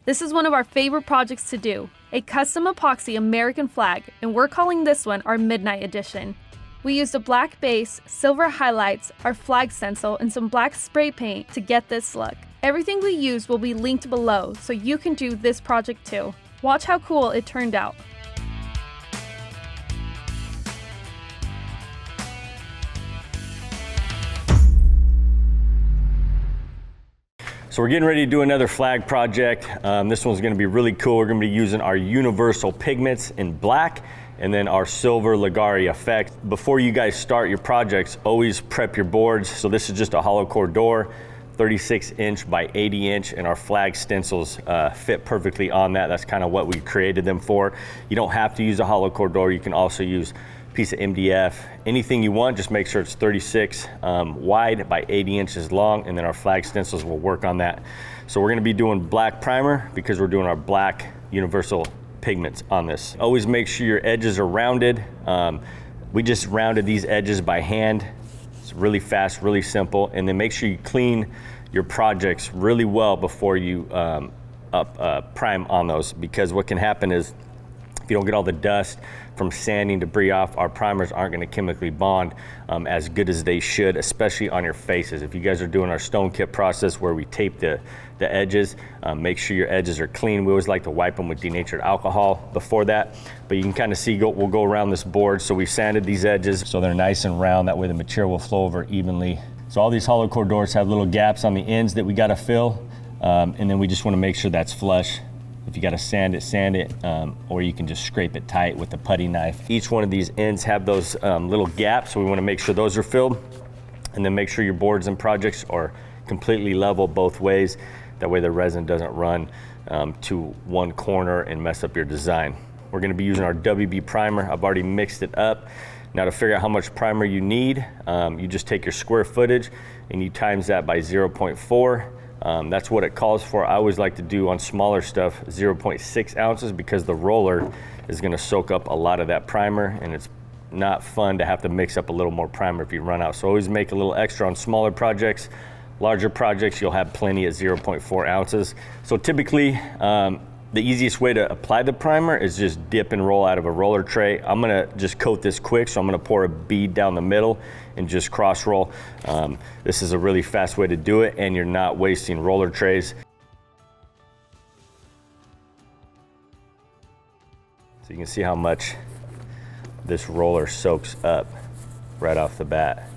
This is one of our favorite projects to do, a custom epoxy American flag, and we're calling this one our Midnight Edition. We used a black base, silver highlights, our flag stencil, and some black spray paint to get this look. Everything we used will be linked below, so you can do this project too. Watch how cool it turned out. So we're getting ready to do another flag project. This one's gonna be really cool. We're gonna be using our universal pigments in black and then our silver Leggari Effects. Before you guys start your projects, always prep your boards. So this is just a hollow core door, 36 inch by 80 inch, and our flag stencils fit perfectly on that. That's kind of what we created them for. You don't have to use a hollow core door. You can also use piece of MDF, anything you want, just make sure it's 36 wide by 80 inches long, and then our flag stencils will work on that. So we're gonna be doing black primer because we're doing our black universal pigments on this. Always make sure your edges are rounded. We just rounded these edges by hand. It's really fast, really simple, and then make sure you clean your projects really well before you prime on those, because what can happen is if you don't get all the dust from sanding, debris off, our primers aren't going to chemically bond as good as they should, especially on your faces. If you guys are doing our stone kit process where we tape the edges, make sure your edges are clean. We always like to wipe them with denatured alcohol before that, but you can kind of see, we'll go around this board. So we sanded these edges so they're nice and round, that way the material will flow over evenly. So all these hollow core doors have little gaps on the ends that we got to fill, and then we just want to make sure that's flush. If you got to sand it, or you can just scrape it tight with a putty knife. Each one of these ends have those little gaps, so we want to make sure those are filled, and then make sure your boards and projects are completely level both ways. That way the resin doesn't run to one corner and mess up your design. We're going to be using our WB primer. I've already mixed it up. Now to figure out how much primer you need, you just take your square footage and you times that by 0.4. That's what it calls for. I always like to do on smaller stuff 0.6 ounces because the roller is going to soak up a lot of that primer, and it's not fun to have to mix up a little more primer if you run out. So always make a little extra on smaller projects. Larger projects, you'll have plenty at 0.4 ounces. So typically, the easiest way to apply the primer is just dip and roll out of a roller tray. I'm gonna just coat this quick, so I'm gonna pour a bead down the middle and just cross roll. This is a really fast way to do it, and you're not wasting roller trays. So you can see how much this roller soaks up right off the bat.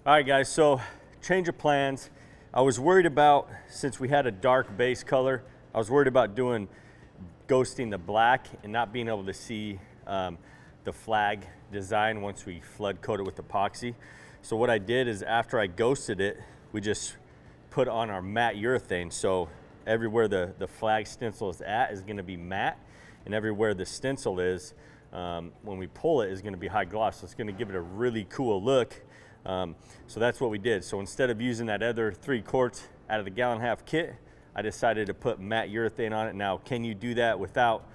All right guys, so change of plans. I was worried about, since we had a dark base color, I was worried about ghosting the black and not being able to see the flag design once we flood coat it with epoxy. So what I did is after I ghosted it, we just put on our matte urethane. So everywhere the flag stencil is at is gonna be matte, and everywhere the stencil is, when we pull it, is gonna be high gloss. So it's gonna give it a really cool look. So that's what we did. So instead of using that other 3 quarts out of the gallon-and-a-half kit, I decided to put matte urethane on it. Now, can you do that without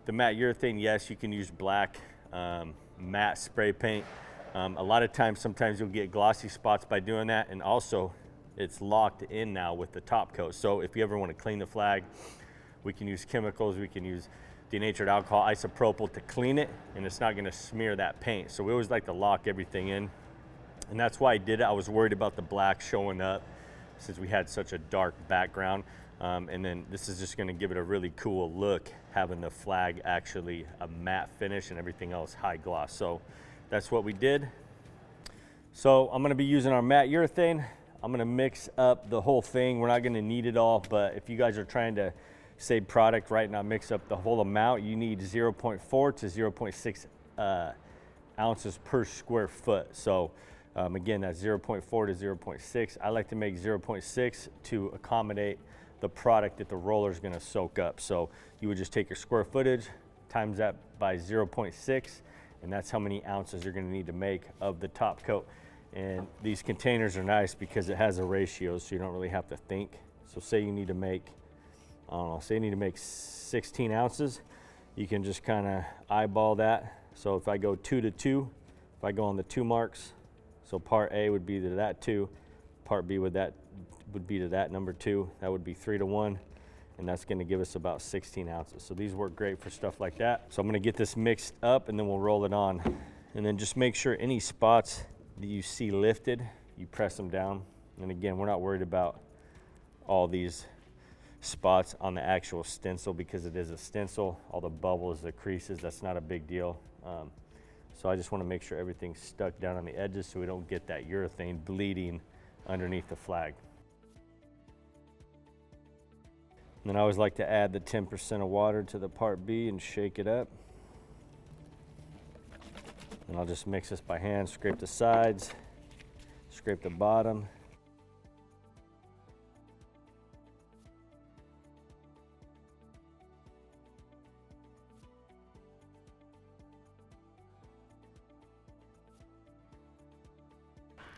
the matte urethane? Yes, you can use black matte spray paint. A lot of times, sometimes you'll get glossy spots by doing that, and also it's locked in now with the top coat. So if you ever want to clean the flag, we can use chemicals, we can use denatured alcohol, isopropyl to clean it, and it's not going to smear that paint. So we always like to lock everything in, and that's why I did it. I was worried about the black showing up since we had such a dark background. And then this is just gonna give it a really cool look, having the flag actually a matte finish and everything else high gloss. So that's what we did. So I'm gonna be using our matte urethane. I'm gonna mix up the whole thing. We're not gonna need it all, but if you guys are trying to save product, right, now mix up the whole amount, you need 0.4 to 0.6 ounces per square foot. So again, that's 0.4 to 0.6. I like to make 0.6 to accommodate the product that the roller is going to soak up. So you would just take your square footage, times that by 0.6, and that's how many ounces you're going to need to make of the top coat. And these containers are nice because it has a ratio, so you don't really have to think. So say you need to make, I don't know, say you need to make 16 ounces, you can just kind of eyeball that. So if I go 2 to 2, if I go on the 2 marks, so part A would be to that 2, part B would be to that number 2, that would be 3 to 1, and that's going to give us about 16 ounces. So these work great for stuff like that. So I'm going to get this mixed up and then we'll roll it on. And then just make sure any spots that you see lifted, you press them down. And again, we're not worried about all these spots on the actual stencil because it is a stencil. All the bubbles, the creases, that's not a big deal. So I just want to make sure everything's stuck down on the edges so we don't get that urethane bleeding underneath the flag. And then I always like to add the 10% of water to the part B and shake it up. And I'll just mix this by hand, scrape the sides, scrape the bottom.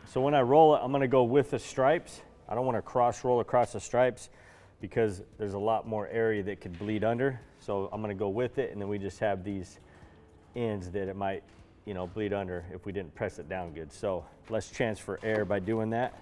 So when I roll it, I'm gonna go with the stripes. I don't wanna cross roll across the stripes because there's a lot more area that could bleed under. So I'm gonna go with it, and then we just have these ends that it might, you know, bleed under if we didn't press it down good. So less chance for air by doing that.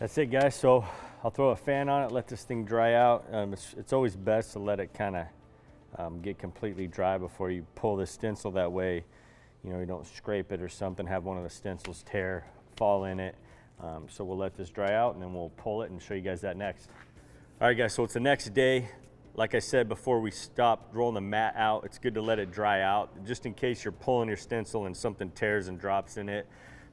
That's it, guys. So I'll throw a fan on it, let this thing dry out. It's always best to let it kind of get completely dry before you pull the stencil. That way, you know, you don't scrape it or something, have one of the stencils tear, fall in it. So we'll let this dry out and then we'll pull it and show you guys that next. All right, guys, so it's the next day. Like I said before we stopped rolling the mat out, it's good to let it dry out. Just in case you're pulling your stencil and something tears and drops in it,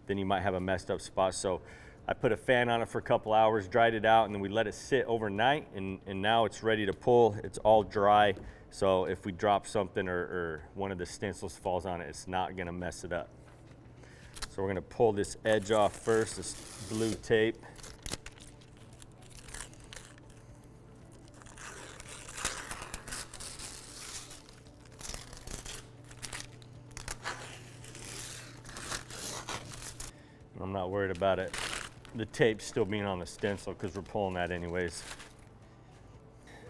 then you might have a messed up spot. So I put a fan on it for a couple hours, dried it out, and then we let it sit overnight, and now it's ready to pull. It's all dry, so if we drop something or one of the stencils falls on it, it's not gonna mess it up. So we're gonna pull this edge off first, this blue tape. I'm not worried about it the tape still being on the stencil because we're pulling that anyways.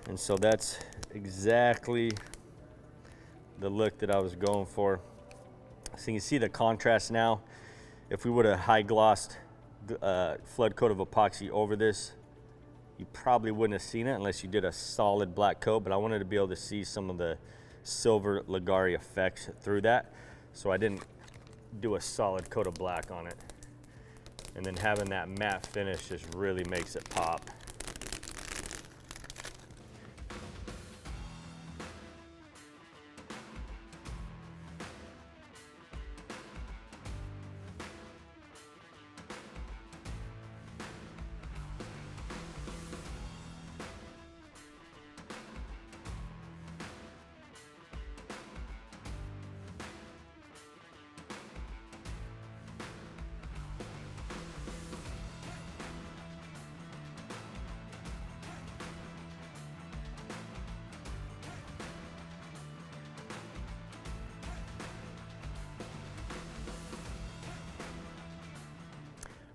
And so that's exactly the look that I was going for. So you can see the contrast now. If we would have high glossed flood coat of epoxy over this, you probably wouldn't have seen it unless you did a solid black coat, but I wanted to be able to see some of the silver Leggari effects through that. So I didn't do a solid coat of black on it. And then having that matte finish just really makes it pop.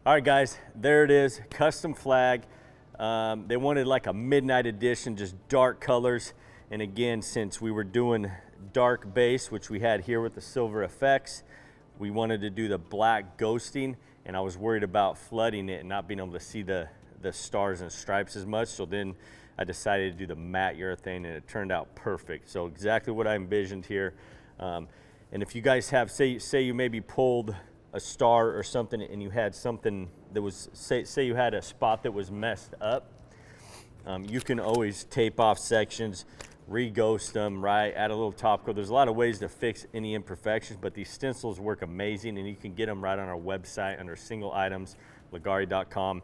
All right, guys, there it is, custom flag. They wanted like a midnight edition, just dark colors. And again, since we were doing dark base, which we had here with the silver effects, we wanted to do the black ghosting, and I was worried about flooding it and not being able to see the stars and stripes as much. So then I decided to do the matte urethane, and it turned out perfect. So exactly what I envisioned here. And if you guys have, say you maybe pulled a star or something and you had something that was, say you had a spot that was messed up, you can always tape off sections, re-ghost them, right? Add a little top coat. There's a lot of ways to fix any imperfections, but these stencils work amazing, and you can get them right on our website under single items, leggari.com.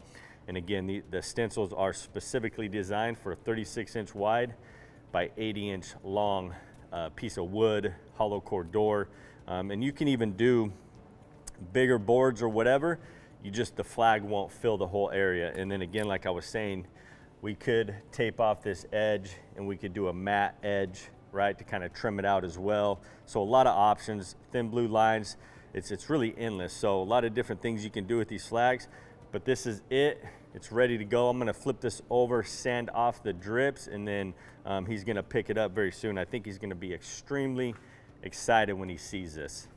And again, the stencils are specifically designed for a 36-inch wide by 80-inch long piece of wood, hollow core door. And you can even do bigger boards or whatever, the flag won't fill the whole area. And then again, like I was saying, we could tape off this edge and we could do a matte edge, right, to kind of trim it out as well. So a lot of options, thin blue lines, it's really endless. So a lot of different things you can do with these flags, but this is it. It's ready to go. I'm gonna flip this over, sand off the drips, and then he's gonna pick it up very soon. I think he's gonna be extremely excited when he sees this.